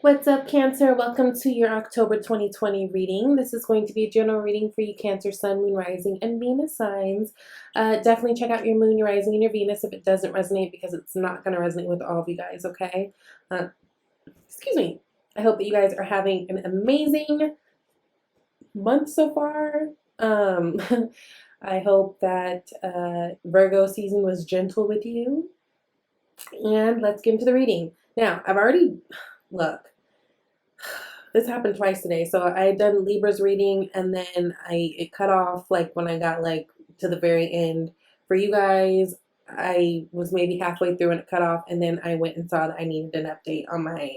What's up, Cancer? Welcome to your October 2020 reading. This is going to be a general reading for you, Cancer, Sun, Moon, Rising, and Venus signs. Definitely check out your Moon, your Rising, and your Venus if it doesn't resonate, because it's not going to resonate with all of you guys, okay? Excuse me. I hope that you guys are having an amazing month so far. I hope that Virgo season was gentle with you. And let's get into the reading. Now, look, this happened twice today. So I had done Libra's reading, and then it cut off like when I got like to the very end. For you guys, I was maybe halfway through and it cut off, and then I went and saw that I needed an update on my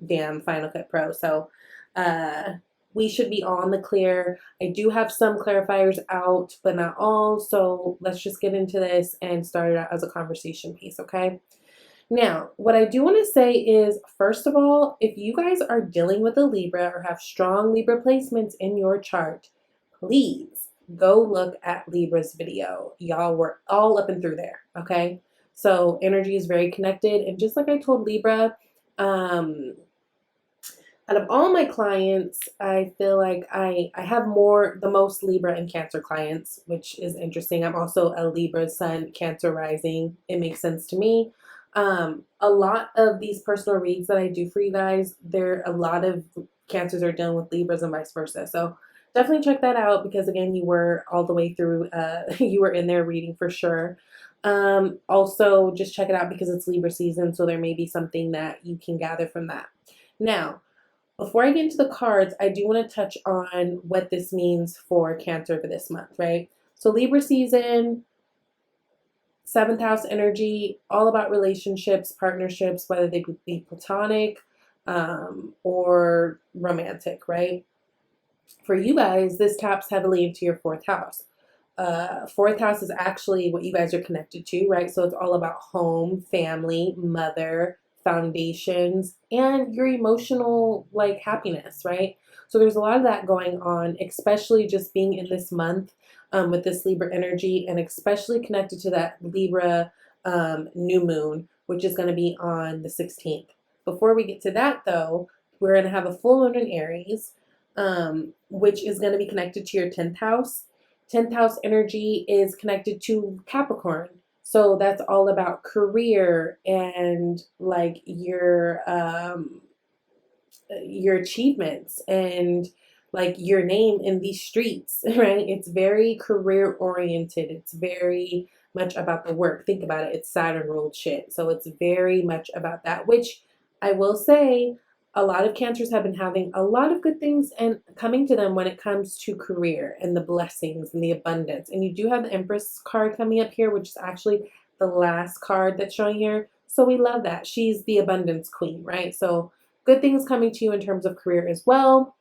damn Final Cut Pro. So we should be all in the clear. I do have some clarifiers out, but not all. So let's just get into this and start it out as a conversation piece, okay? Now, what I do want to say is, first of all, if you guys are dealing with a Libra or have strong Libra placements in your chart, please go look at Libra's video. Y'all were all up and through there, okay? So energy is very connected. And just like I told Libra, out of all my clients, I feel like I have the most Libra and Cancer clients, which is interesting. I'm also a Libra Sun, Cancer rising. It makes sense to me. A lot of these personal reads that I do for you guys, a lot of Cancers are dealing with Libras and vice versa. So definitely check that out, because again, you were all the way through, you were in there reading for sure. Also just check it out because it's Libra season, so there may be something that you can gather from that. Now, before I get into the cards, I do want to touch on what this means for Cancer for this month, right? So Libra season, 7th house energy, all about relationships, partnerships, whether they be platonic or romantic, right? For you guys, this taps heavily into your 4th house. 4th house is actually what you guys are connected to, right? So it's all about home, family, mother, foundations, and your emotional like happiness, right? So there's a lot of that going on, especially just being in this month with this Libra energy, and especially connected to that Libra new moon, which is going to be on the 16th. Before we get to that, though, we're going to have a full moon in Aries, which is going to be connected to your 10th house. 10th house energy is connected to Capricorn. So that's all about career and like your achievements and like your name in these streets, right? It's very career oriented. It's very much about the work. Think about it. It's Saturn ruled shit. So it's very much about that, which I will say a lot of Cancers have been having a lot of good things and coming to them when it comes to career and the blessings and the abundance. And you do have the Empress card coming up here, which is actually the last card that's showing here. So we love that. She's the abundance queen, right? So good things coming to you in terms of career as well.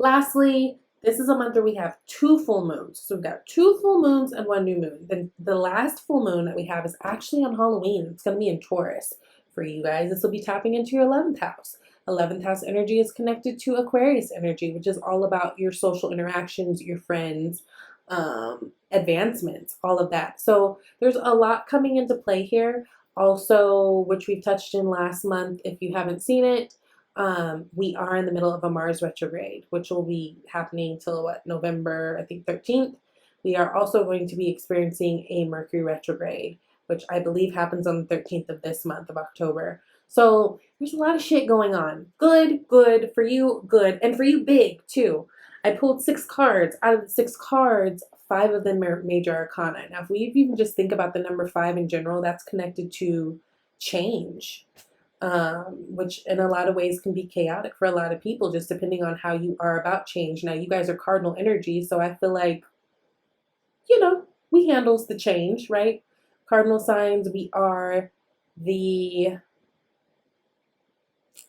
Lastly, this is a month where we have 2 full moons. So we've got 2 full moons and 1 new moon. Then the last full moon that we have is actually on Halloween. It's going to be in Taurus. For you guys, this will be tapping into your 11th house. 11th house energy is connected to Aquarius energy, which is all about your social interactions, your friends, advancements, all of that. So there's a lot coming into play here. Also, which we've touched in last month, if you haven't seen it, we are in the middle of a Mars retrograde, which will be happening till November, I think 13th. We are also going to be experiencing a Mercury retrograde, which I believe happens on the 13th of this month of October. So there's a lot of shit going on. Good for you, good. And for you, big, too. I pulled 6 cards. Out of the 6 cards, 5 of them are major arcana. Now, if we even just think about the number 5 in general, that's connected to change, which in a lot of ways can be chaotic for a lot of people, just depending on how you are about change. Now, you guys are cardinal energy, so I feel like, we handles the change, right? Cardinal signs, we are the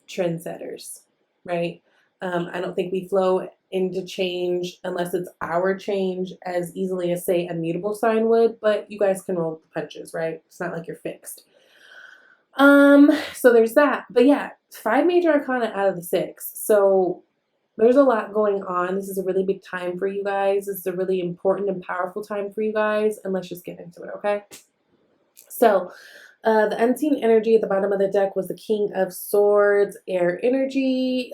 trendsetters, right? I don't think we flow into change unless it's our change as easily as, say, a mutable sign would, but you guys can roll the punches, right? It's not like you're fixed. So there's that. But yeah, 5 major arcana out of the 6. So there's a lot going on. This is a really big time for you guys. This is a really important and powerful time for you guys. And let's just get into it, okay? So The unseen energy at the bottom of the deck was the King of Swords, air energy.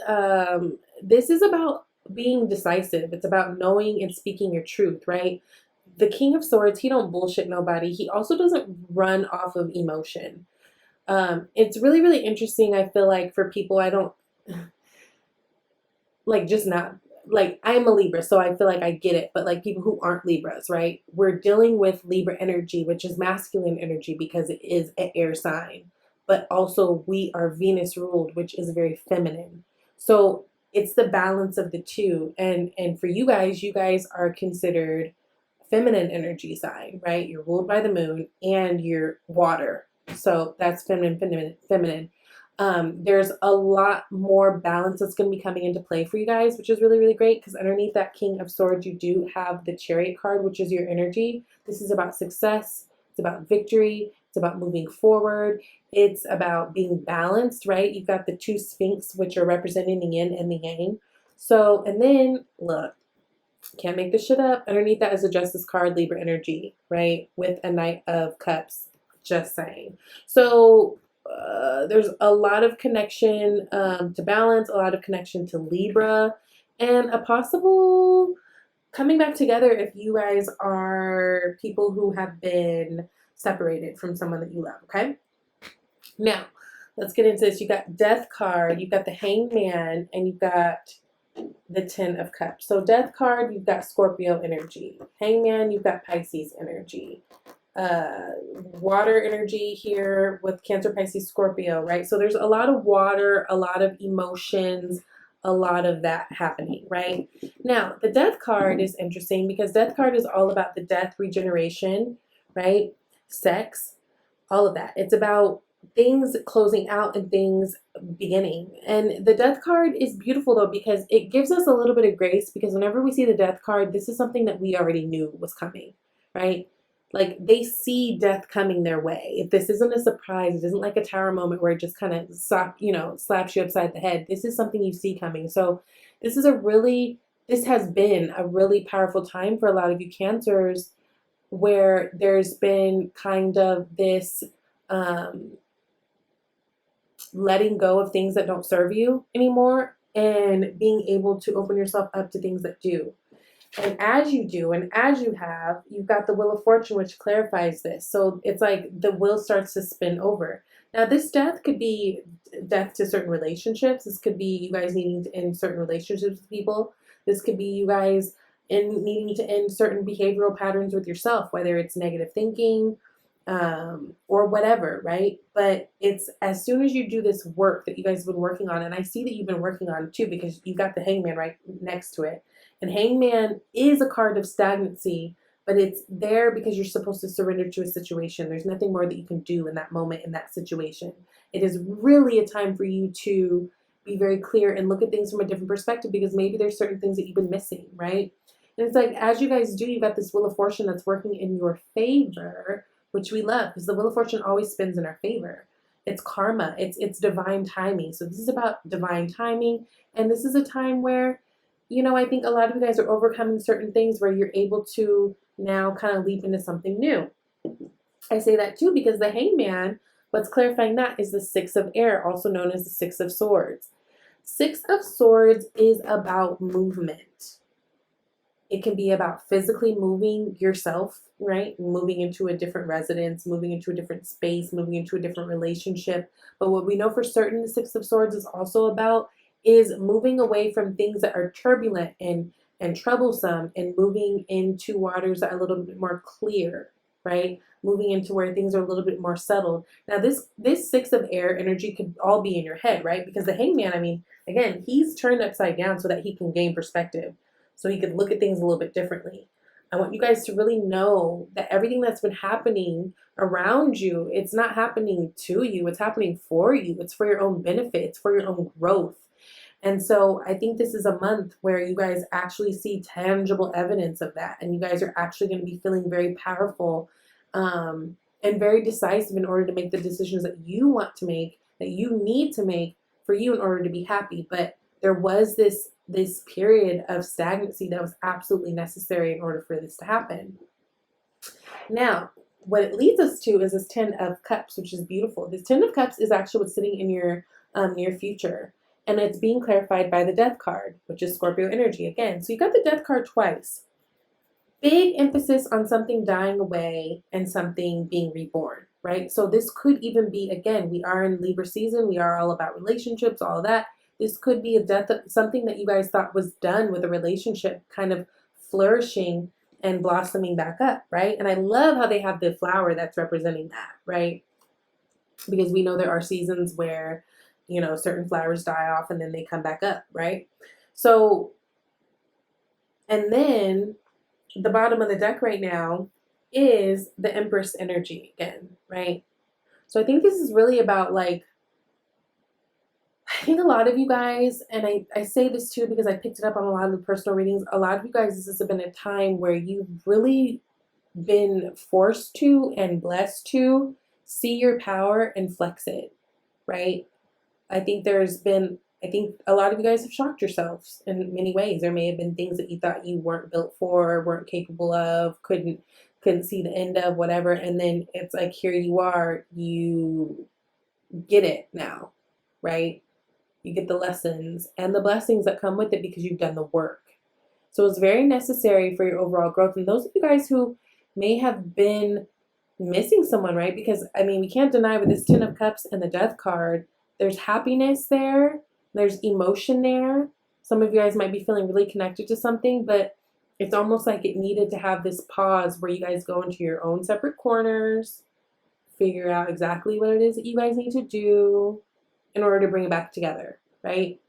This is about being decisive. It's about knowing and speaking your truth, right? The King of Swords, he don't bullshit nobody. He also doesn't run off of emotion. It's really, really interesting. I feel like for people, I don't like just not like I'm a Libra, so I feel like I get it. But like people who aren't Libras, right? We're dealing with Libra energy, which is masculine energy because it is an air sign. But also we are Venus ruled, which is very feminine. So it's the balance of the two. And for you guys are considered feminine energy sign, right? You're ruled by the moon and you're water. So that's feminine. There's a lot more balance that's going to be coming into play for you guys, which is really, really great because underneath that King of Swords, you do have the Chariot card, which is your energy. This is about success. It's about victory. It's about moving forward. It's about being balanced, right? You've got the two Sphinx, which are representing the yin and the yang. So, and then look, can't make this shit up. Underneath that is a Justice card, Libra energy, right? With a Knight of Cups. Just saying. So there's a lot of connection to balance, a lot of connection to Libra, and a possible coming back together if you guys are people who have been separated from someone that you love, okay? Now, let's get into this. You got Death card, you've got the Hangman, and you've got the Ten of Cups. So Death card, you've got Scorpio energy. Hangman, you've got Pisces energy. Water energy here with Cancer, Pisces, Scorpio, right? So there's a lot of water, a lot of emotions, a lot of that happening, right? Now, the Death card is interesting because Death card is all about the death, regeneration, right? Sex, all of that. It's about things closing out and things beginning. And the Death card is beautiful though because it gives us a little bit of grace because whenever we see the Death card, this is something that we already knew was coming, right? Like they see death coming their way. If this isn't a surprise, it isn't like a tower moment where it just kind of slaps you upside the head. This is something you see coming. So this has been a really powerful time for a lot of you Cancers where there's been kind of this letting go of things that don't serve you anymore and being able to open yourself up to things that do. And as you do, and as you have, you've got the Wheel of Fortune, which clarifies this. So it's like the wheel starts to spin over. Now, this death could be death to certain relationships. This could be you guys needing to end certain relationships with people. This could be you guys needing to end certain behavioral patterns with yourself, whether it's negative thinking or whatever, right? But it's as soon as you do this work that you guys have been working on, and I see that you've been working on it too because you've got the Hangman right next to it. And Hangman is a card of stagnancy, but it's there because you're supposed to surrender to a situation. There's nothing more that you can do in that moment, in that situation. It is really a time for you to be very clear and look at things from a different perspective because maybe there's certain things that you've been missing, right? And it's like, as you guys do, you've got this Wheel of Fortune that's working in your favor, which we love because the Wheel of Fortune always spins in our favor. It's karma. It's divine timing. So this is about divine timing. And this is a time where I think a lot of you guys are overcoming certain things where you're able to now kind of leap into something new. I say that too because the Hangman, what's clarifying that is the Six of Air, also known as the Six of Swords. Six of Swords is about movement. It can be about physically moving yourself, right? Moving into a different residence, moving into a different space, moving into a different relationship. But what we know for certain the Six of Swords is also about is moving away from things that are turbulent and troublesome and moving into waters that are a little bit more clear, right? Moving into where things are a little bit more settled. Now, this Six of Air energy could all be in your head, right? Because the Hangman, I mean, again, he's turned upside down so that he can gain perspective, so he could look at things a little bit differently. I want you guys to really know that everything that's been happening around you, it's not happening to you, it's happening for you. It's for your own benefit, it's for your own growth. And so I think this is a month where you guys actually see tangible evidence of that. And you guys are actually going to be feeling very powerful and very decisive in order to make the decisions that you want to make, that you need to make for you in order to be happy. But there was this period of stagnancy that was absolutely necessary in order for this to happen. Now, what it leads us to is this 10 of Cups, which is beautiful. This 10 of Cups is actually what's sitting in your near future. And it's being clarified by the Death card, which is Scorpio energy again. So you got the Death card twice. Big emphasis on something dying away and something being reborn, right? So this could even be, again, we are in Libra season. We are all about relationships, all of that. This could be a death of something that you guys thought was done with a relationship kind of flourishing and blossoming back up, right? And I love how they have the flower that's representing that, right? Because we know there are seasons where, you know, certain flowers die off and then they come back up, right? So, and then the bottom of the deck right now is the Empress energy again, right? So I think this is really about like, I think a lot of you guys, and I say this too because I picked it up on a lot of the personal readings, a lot of you guys, this has been a time where you've really been forced to and blessed to see your power and flex it, right? I think a lot of you guys have shocked yourselves in many ways. There may have been things that you thought you weren't built for, weren't capable of, couldn't see the end of, whatever. And then it's like, here you are, you get it now, right? You get the lessons and the blessings that come with it because you've done the work. So it's very necessary for your overall growth. And those of you guys who may have been missing someone, right? Because, I mean, we can't deny with this 10 of Cups and the Death card, there's happiness there. There's emotion there. Some of you guys might be feeling really connected to something, but it's almost like it needed to have this pause where you guys go into your own separate corners, figure out exactly what it is that you guys need to do in order to bring it back together, right?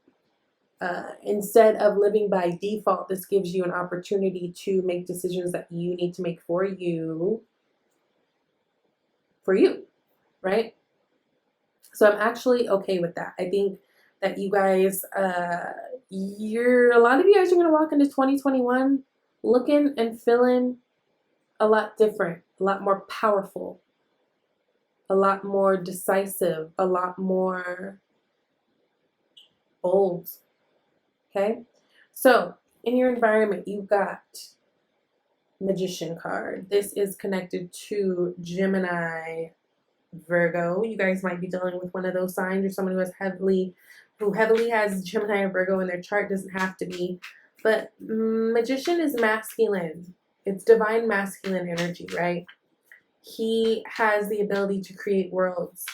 Instead of living by default, this gives you an opportunity to make decisions that you need to make for you, right? So I'm actually okay with that. I think that you guys, a lot of you guys are going to walk into 2021 looking and feeling a lot different, a lot more powerful, a lot more decisive, a lot more bold. Okay? So, in your environment, you've got Magician card. This is connected to Gemini, Virgo. You guys might be dealing with one of those signs, or someone who heavily has Gemini or Virgo in their chart. Doesn't have to be, but Magician is masculine. It's divine masculine energy, right? He has the ability to create worlds.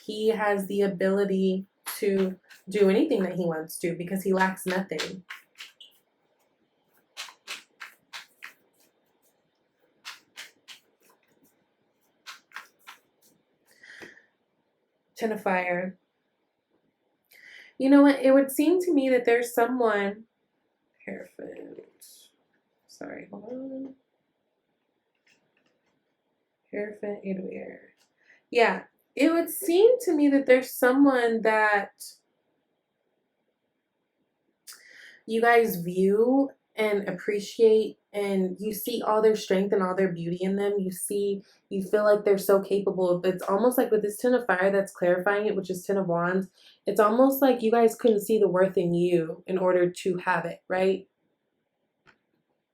He has the ability to do anything that he wants to because he lacks nothing. Ten of Fire. You know what? It would seem to me that there's someone. Hierophant. Sorry, hold on. Hierophant, Eight of Air. Yeah, it would seem to me that there's someone that you guys view and appreciate, and you see all their strength and all their beauty in them. You feel like they're so capable. It's almost like with this Ten of Fire that's clarifying it, which is Ten of Wands, it's almost like you guys couldn't see the worth in you in order to have it, right?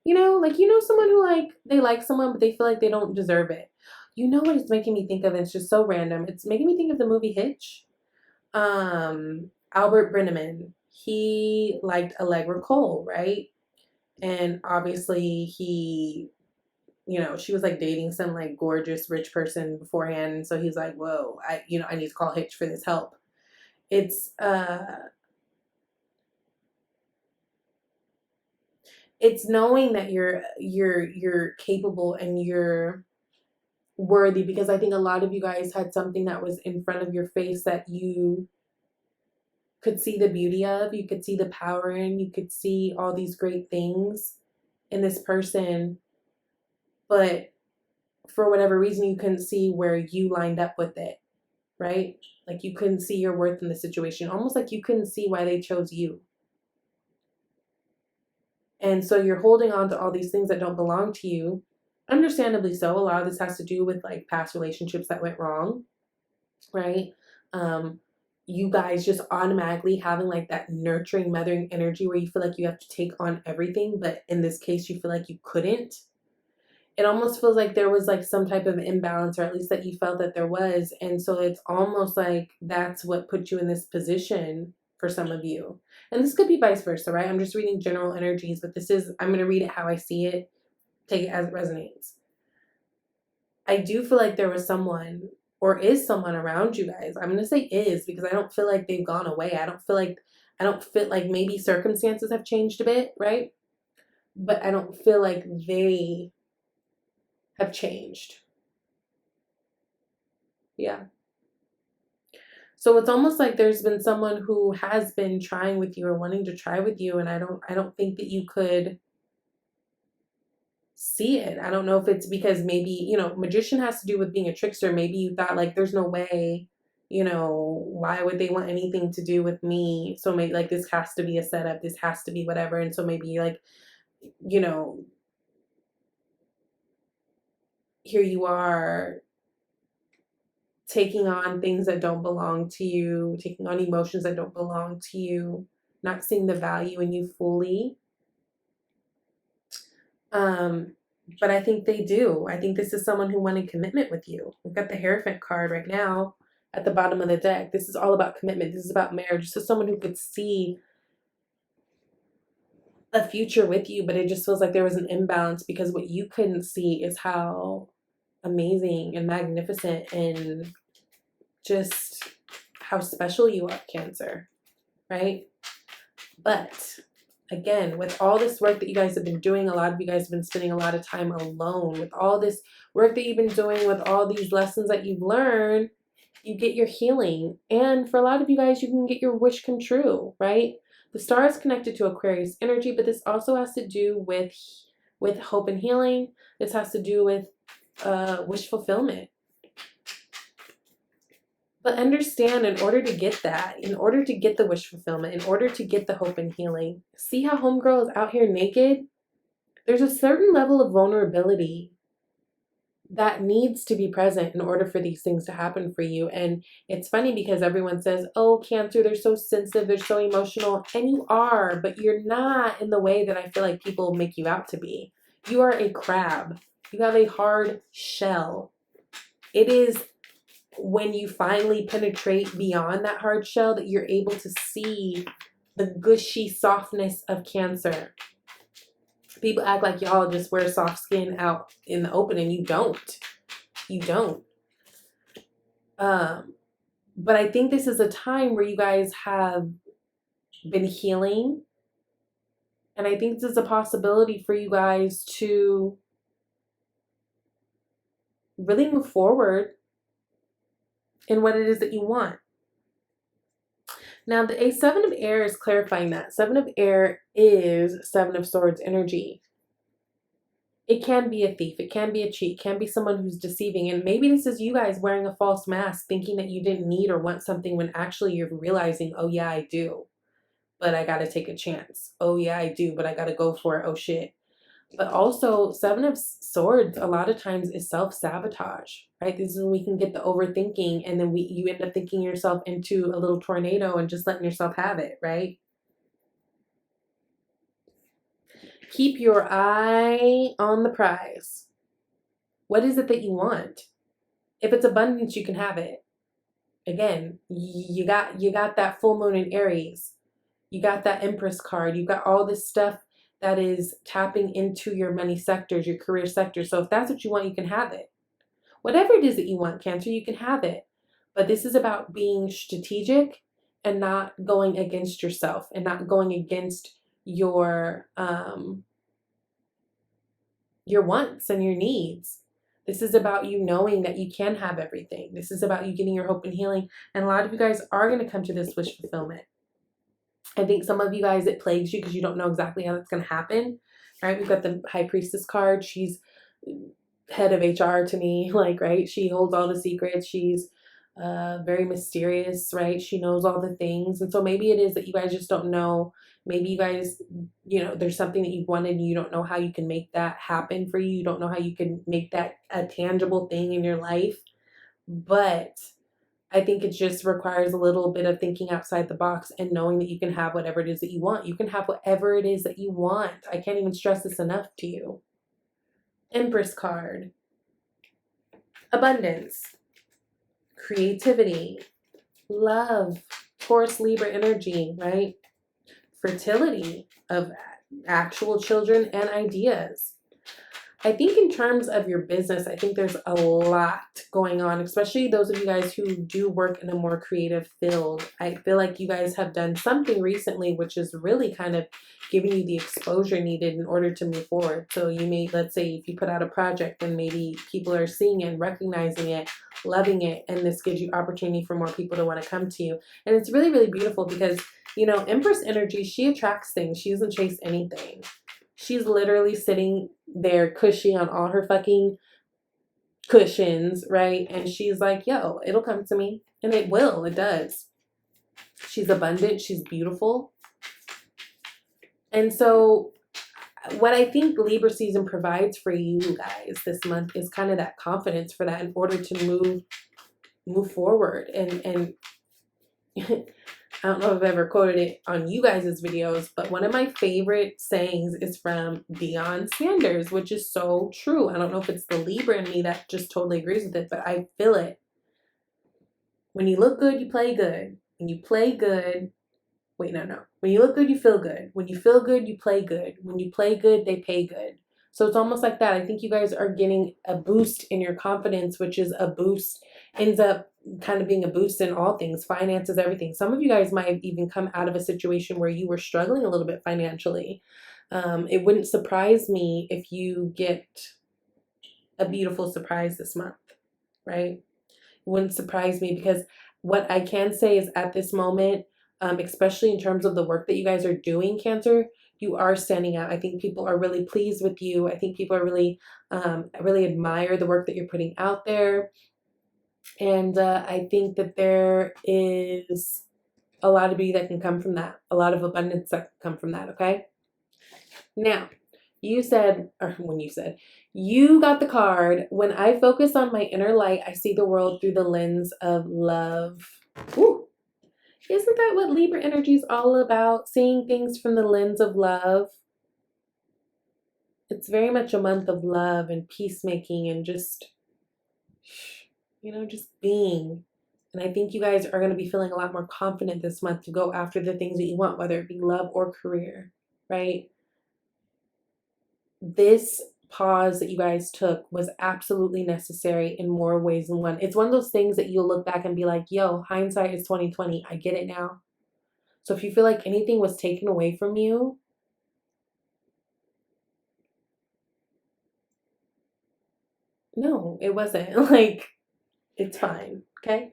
You know, like, you know, someone who, like, they like someone, but they feel like they don't deserve it. You know what it's making me think of? It's just so random. It's making me think of the movie Hitch. Albert Brenneman. He liked Allegra Cole, right? And obviously he, you know, she was like dating some like gorgeous rich person beforehand. And so he's like, whoa, I need to call Hitch for this help. It's knowing that you're capable and you're worthy, because I think a lot of you guys had something that was in front of your face that you could see the beauty of, you could see the power in, you could see all these great things in this person, but for whatever reason you couldn't see where you lined up with it, right? Like you couldn't see your worth in the situation, almost like you couldn't see why they chose you. And so you're holding on to all these things that don't belong to you, understandably so. A lot of this has to do with like past relationships that went wrong, right? You guys just automatically having like that nurturing, mothering energy where you feel like you have to take on everything, but in this case you feel like you couldn't. it almost feels like there was like some type of imbalance, or at least that you felt that there was. And so it's almost like that's what put you in this position for some of you. And this could be vice versa, right? I'm just reading general energies, but I'm going to read it how I see it, take it as it resonates. I do feel like there was someone, or is someone around you guys. I'm going to say is, because I don't feel like they've gone away. I don't feel like maybe circumstances have changed a bit, right? But I don't feel like they have changed. Yeah. So it's almost like there's been someone who has been trying with you or wanting to try with you, and I don't think that you could see it. I don't know if it's because maybe, you know, magician has to do with being a trickster. Maybe you thought like there's no way, you know, why would they want anything to do with me? So maybe like this has to be a setup, this has to be whatever. And so maybe like, you know, here you are taking on things that don't belong to you, taking on emotions that don't belong to you, not seeing the value in you fully. But I think they do. I think this is someone who wanted commitment with you. We've got the Hierophant card right now at the bottom of the deck. This is all about commitment. This is about marriage. This is someone who could see a future with you, but it just feels like there was an imbalance because what you couldn't see is how amazing and magnificent and just how special you are, Cancer, right? But again, with all this work that you guys have been doing, a lot of you guys have been spending a lot of time alone. With all this work that you've been doing, with all these lessons that you've learned, you get your healing. And for a lot of you guys, you can get your wish come true, right? The star is connected to Aquarius energy, but this also has to do with hope and healing. This has to do with wish fulfillment. But understand, in order to get that, in order to get the wish fulfillment, in order to get the hope and healing, see how homegirl is out here naked? There's a certain level of vulnerability that needs to be present in order for these things to happen for you. And it's funny because everyone says, oh, Cancer, they're so sensitive, they're so emotional. And you are, but you're not in the way that I feel like people make you out to be. You are a crab. You have a hard shell. It is when you finally penetrate beyond that hard shell that you're able to see the gushy softness of Cancer. People act like y'all just wear soft skin out in the open, and you don't. You don't. But I think this is a time where you guys have been healing. And I think this is a possibility for you guys to really move forward in what it is that you want. Now, the Seven of Air is clarifying that. Seven of Air is Seven of Swords energy. It can be a thief. It can be a cheat. It can be someone who's deceiving. And maybe this is you guys wearing a false mask, thinking that you didn't need or want something when actually you're realizing, oh, yeah, I do. But I got to take a chance. Oh, yeah, I do. But I got to go for it. Oh, shit. But also, Seven of Swords a lot of times is self-sabotage, right? This is when we can get the overthinking, and then you end up thinking yourself into a little tornado and just letting yourself have it, right? Keep your eye on the prize. What is it that you want? If it's abundance, you can have it. Again, you got that full moon in Aries. You got that Empress card. You got all this stuff that is tapping into your money sectors, your career sectors. So if that's what you want, you can have it. Whatever it is that you want, Cancer, you can have it. But this is about being strategic and not going against yourself and not going against your wants and your needs. This is about you knowing that you can have everything. This is about you getting your hope and healing. And a lot of you guys are going to come to this wish fulfillment. I think some of you guys, it plagues you because you don't know exactly how that's going to happen. Right? We've got the High Priestess card. She's head of HR to me, like, right? She holds all the secrets. She's very mysterious, right? She knows all the things. And so maybe it is that you guys just don't know. Maybe you guys, you know, there's something that you wanted and you don't know how you can make that happen for you. You don't know how you can make that a tangible thing in your life. But I think it just requires a little bit of thinking outside the box and knowing that you can have whatever it is that you want. You can have whatever it is that you want. I can't even stress this enough to you. Empress card. Abundance, creativity, love, Taurus, Libra energy, right? Fertility of actual children and ideas. I think in terms of your business, I think there's a lot going on, especially those of you guys who do work in a more creative field. I feel like you guys have done something recently which is really kind of giving you the exposure needed in order to move forward. So you may, let's say if you put out a project and maybe people are seeing it and recognizing it, loving it, and this gives you opportunity for more people to want to come to you. And it's really, really beautiful because, you know, Empress energy, she attracts things. She doesn't chase anything. She's literally sitting there cushy on all her fucking cushions, right? And she's like, yo, it'll come to me. And it will. It does. She's abundant. She's beautiful. And so what I think Libra season provides for you guys this month is kind of that confidence for that in order to move forward. And I don't know if I've ever quoted it on you guys' videos, but one of my favorite sayings is from Deion Sanders, which is so true. I don't know if it's the Libra in me that just totally agrees with it, but I feel it. When you look good, you play good. When you play good, wait, no. When you look good, you feel good. When you feel good, you play good. When you play good, they pay good. So it's almost like that. I think you guys are getting a boost in your confidence, which is a boost, ends up kind of being a boost in all things, finances, everything. Some of you guys might have even come out of a situation where you were struggling a little bit financially. It wouldn't surprise me if you get a beautiful surprise this month, right? It wouldn't surprise me because what I can say is at this moment, especially in terms of the work that you guys are doing, Cancer, you are standing out. I think people are really pleased with you. I think people are really admire the work that you're putting out there. And I think that there is a lot of beauty that can come from that. A lot of abundance that can come from that, okay? Now, you got the card, when I focus on my inner light, I see the world through the lens of love. Ooh. Isn't that what Libra energy is all about? Seeing things from the lens of love. It's very much a month of love and peacemaking and just, you know, just being. And I think you guys are going to be feeling a lot more confident this month to go after the things that you want, whether it be love or career, right? This pause that you guys took was absolutely necessary in more ways than one. It's one of those things that you'll look back and be like, yo, hindsight is 2020. I get it now. So if you feel like anything was taken away from you, no, it wasn't. Like, it's fine. Okay.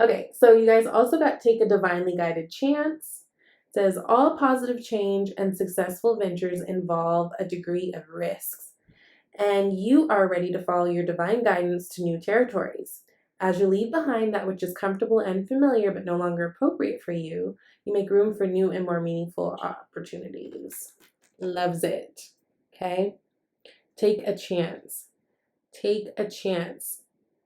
Okay. So you guys also got take a divinely guided chance. It says all positive change and successful ventures involve a degree of risks, and you are ready to follow your divine guidance to new territories. As you leave behind that which is comfortable and familiar but no longer appropriate for you, you make room for new and more meaningful opportunities. Loves it. Okay? Take a chance. Take a chance.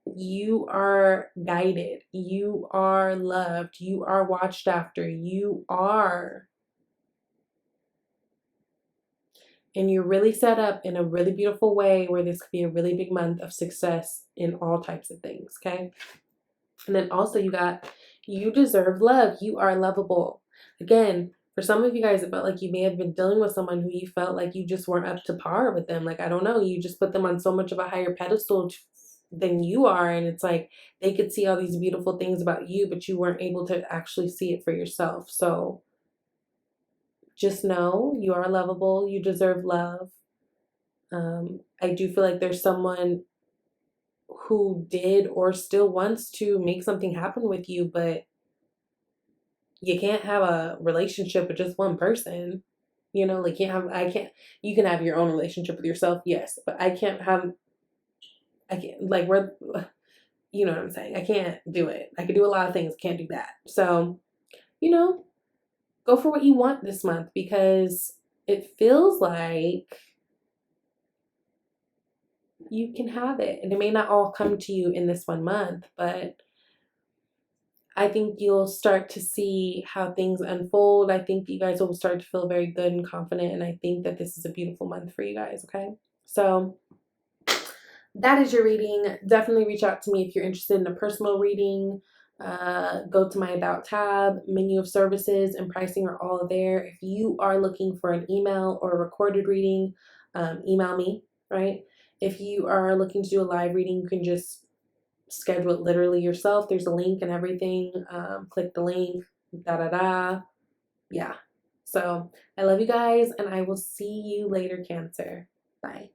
You are guided. You are loved. You are watched after. You are. And you're really set up in a really beautiful way where this could be a really big month of success in all types of things, okay? And then also you deserve love. You are lovable. Again, for some of you guys, it felt like you may have been dealing with someone who you felt like you just weren't up to par with them. Like, I don't know, you just put them on so much of a higher pedestal than you are. And it's like they could see all these beautiful things about you, but you weren't able to actually see it for yourself. So just know you are lovable. You deserve love. I do feel like there's someone who did or still wants to make something happen with you, but you can't have a relationship with just one person. You know, like you can have your own relationship with yourself, yes, but I can't, like, you know what I'm saying? I can't do it. I could do a lot of things, can't do that. So, you know, go for what you want this month because it feels like you can have it. And it may not all come to you in this 1 month, but I think you'll start to see how things unfold. I think you guys will start to feel very good and confident. And I think that this is a beautiful month for you guys, okay? So that is your reading. Definitely reach out to me if you're interested in a personal reading. Go to my About tab, menu of services, and pricing are all there. If you are looking for an email or a recorded reading, email me, right? If you are looking to do a live reading, you can just schedule it literally yourself. There's a link and everything. Click the link, da da da. Yeah. So I love you guys, and I will see you later, Cancer. Bye.